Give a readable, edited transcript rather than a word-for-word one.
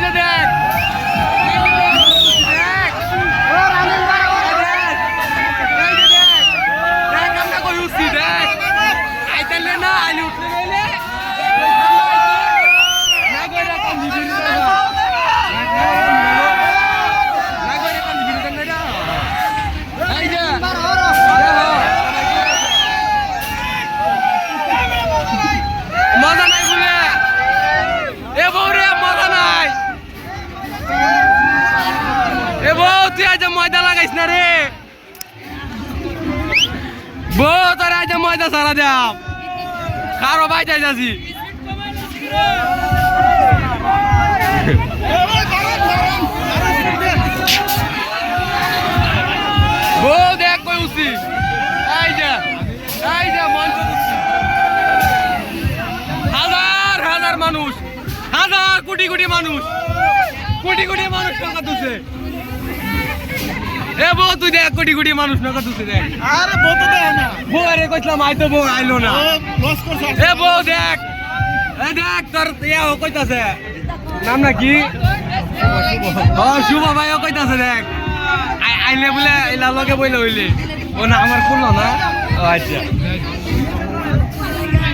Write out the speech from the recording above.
যে দেখ মজা নাই বলে এ বউ রে মজা নাই এ বউ তুই আজ ময়দা লাগাইস না রে বউ তোর আজ ময়দা সারা দাম কারো ভাই যাই যাচ্ছি বউ দেখ কই উঠছি এই যা মঞ্চ হাজার হাজার মানুষ হাজার কোটি কোটি মানুষ নৌকা তুলছে এ বউ তুই দেখ কোটি কোটি মানুষ নৌকা তুলছে দেখ আরে বউ তো দেয় না বউ আরে কইছিলাম আইতো বউ আইলো না লস করছ এ বউ দেখ দেখ তোর ইয়া কইতাছে নাম নাকি ও শুভ ভাই কইতাছে দেখ আইলে বলে এলা লগে বইলে হইলে ও না আমার কোন না ও আচ্ছা